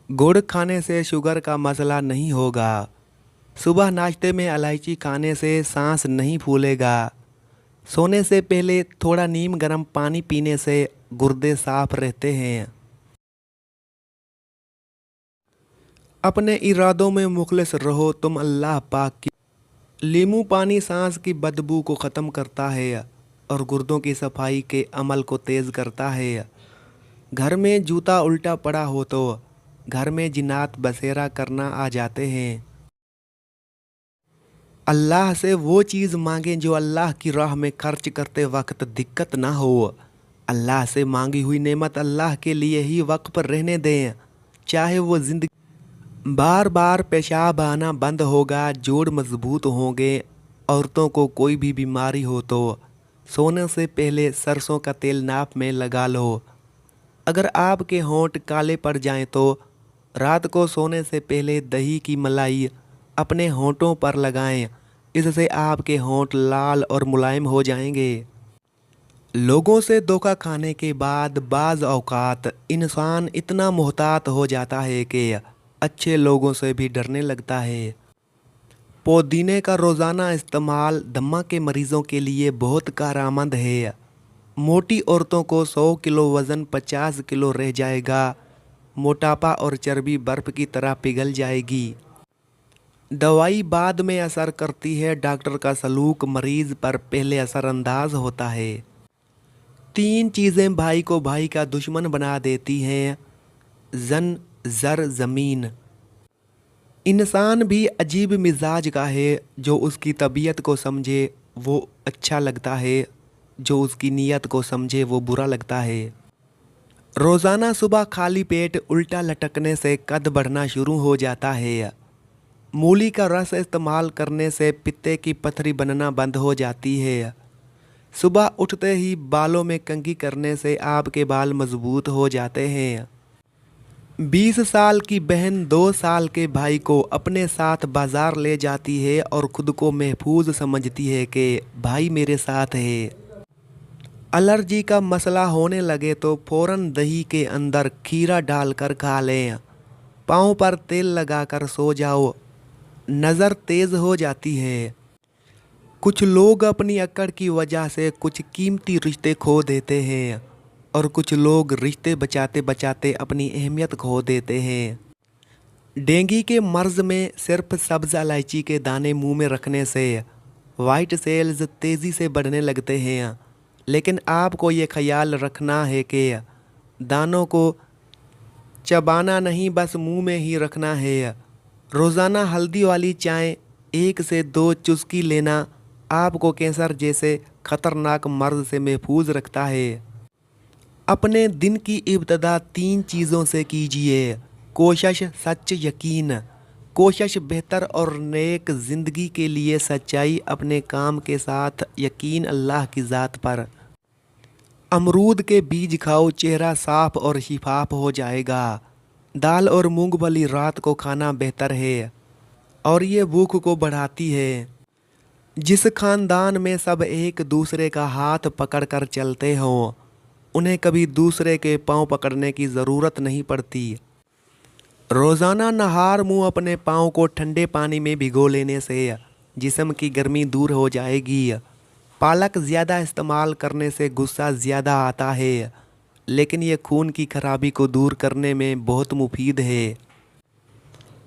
गुड़ खाने से शुगर का मसला नहीं होगा। सुबह नाश्ते में इलायची खाने से सांस नहीं फूलेगा। सोने से पहले थोड़ा नीम गर्म पानी पीने से गुर्दे साफ रहते हैं। अपने इरादों में मुखलिस रहो, तुम अल्लाह पाक की। लीमू पानी सांस की बदबू को ख़त्म करता है और गुर्दों की सफाई के अमल को तेज़ करता है। घर में जूता उल्टा पड़ा हो तो घर में जिन्नात बसेरा करना आ जाते हैं। अल्लाह से वो चीज़ मांगें जो अल्लाह की राह में खर्च करते वक्त दिक्कत ना हो। अल्लाह से मांगी हुई नेमत अल्लाह के लिए ही वक्त पर रहने दें, चाहे वो जिंदगी। बार बार पेशाब आना बंद होगा, जोड़ मजबूत होंगे। औरतों को कोई भी बीमारी हो तो सोने से पहले सरसों का तेल नाप में लगा लो। अगर आपके होंठ काले पड़ जाएं तो रात को सोने से पहले दही की मलाई अपने होंठों पर लगाएं। इससे आपके होंठ लाल और मुलायम हो जाएंगे। लोगों से धोखा खाने के बाद बाज़ औक़ात इंसान इतना मोहतात हो जाता है कि अच्छे लोगों से भी डरने लगता है। पुदीने का रोज़ाना इस्तेमाल दमा के मरीज़ों के लिए बहुत कारआमद है। मोटी औरतों को 100 किलो वज़न 50 किलो रह जाएगा। मोटापा और चर्बी बर्फ़ की तरह पिघल जाएगी। दवाई बाद में असर करती है, डॉक्टर का सलूक मरीज़ पर पहले असरअंदाज होता है। 3 चीज़ें भाई को भाई का दुश्मन बना देती हैं, जन, ज़र, ज़मीन। इंसान भी अजीब मिजाज का है, जो उसकी तबीयत को समझे वो अच्छा लगता है, जो उसकी नीयत को समझे वो बुरा लगता है। रोज़ाना सुबह खाली पेट उल्टा लटकने से कद बढ़ना शुरू हो जाता है। मूली का रस इस्तेमाल करने से पित्ते की पथरी बनना बंद हो जाती है। सुबह उठते ही बालों में कंघी करने से आपके बाल मजबूत हो जाते हैं। 20 साल की बहन 2 साल के भाई को अपने साथ बाजार ले जाती है और खुद को महफूज समझती है कि भाई मेरे साथ है। एलर्जी का मसला होने लगे तो फ़ौरन दही के अंदर खीरा डालकर खा लें। पाँव पर तेल लगाकर सो जाओ, नज़र तेज़ हो जाती है। कुछ लोग अपनी अक्कड़ की वजह से कुछ कीमती रिश्ते खो देते हैं और कुछ लोग रिश्ते बचाते बचाते अपनी अहमियत खो देते हैं। डेंगू के मर्ज़ में सिर्फ सब्ज़ इलायची के दाने मुंह में रखने से वाइट सेल्स तेज़ी से बढ़ने लगते हैं। लेकिन आपको ये ख्याल रखना है कि दानों को चबाना नहीं, बस मुंह में ही रखना है। रोज़ाना हल्दी वाली चाय 1 से 2 चुस्की लेना आपको कैंसर जैसे खतरनाक मर्ज से महफूज रखता है। अपने दिन की इब्तिदा 3 चीज़ों से कीजिए, कोशिश, सच, यकीन। कोशिश बेहतर और नेक ज़िंदगी के लिए सच्चाई अपने काम के साथ यकीन अल्लाह की ज़ात पर। अमरूद के बीज खाओ, चेहरा साफ और शिफाफ हो जाएगा। दाल और मूंगफली रात को खाना बेहतर है और ये भूख को बढ़ाती है। जिस खानदान में सब एक दूसरे का हाथ पकड़कर चलते हों, उन्हें कभी दूसरे के पांव पकड़ने की ज़रूरत नहीं पड़ती। रोज़ाना नहार मुंह अपने पाँव को ठंडे पानी में भिगो लेने से जिस्म की गर्मी दूर हो जाएगी। पालक ज़्यादा इस्तेमाल करने से गुस्सा ज़्यादा आता है, लेकिन ये खून की खराबी को दूर करने में बहुत मुफीद है।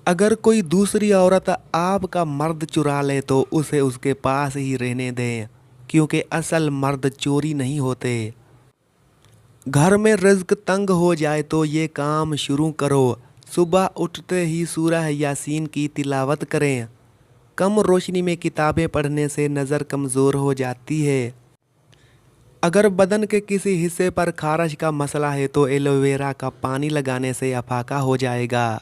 अगर कोई दूसरी औरत आपका मर्द चुरा ले तो उसे उसके पास ही रहने दें, क्योंकि असल मर्द चोरी नहीं होते। घर में रिज़्क तंग हो जाए तो ये काम शुरू करो, सुबह उठते ही सूरह यासीन की तिलावत करें। कम रोशनी में किताबें पढ़ने से नज़र कमज़ोर हो जाती है। अगर बदन के किसी हिस्से पर खारिश का मसला है तो एलोवेरा का पानी लगाने से अफाका हो जाएगा।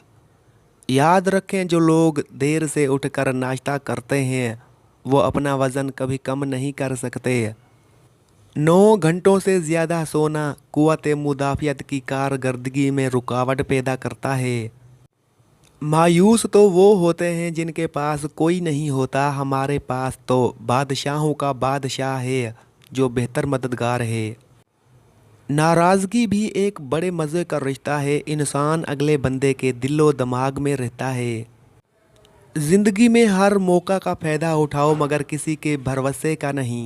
याद रखें, जो लोग देर से उठकर नाश्ता करते हैं वो अपना वज़न कभी कम नहीं कर सकते। 9 घंटों से ज़्यादा सोना क़ुव्वत मुदाफ़ियत की कारकर्दगी में रुकावट पैदा करता है। मायूस तो वो होते हैं जिनके पास कोई नहीं होता। हमारे पास तो बादशाहों का बादशाह है जो बेहतर मददगार है। नाराज़गी भी एक बड़े मज़े का रिश्ता है, इंसान अगले बंदे के दिलो दिमाग में रहता है। ज़िंदगी में हर मौका का फ़ायदा उठाओ मगर किसी के भरोसे का नहीं।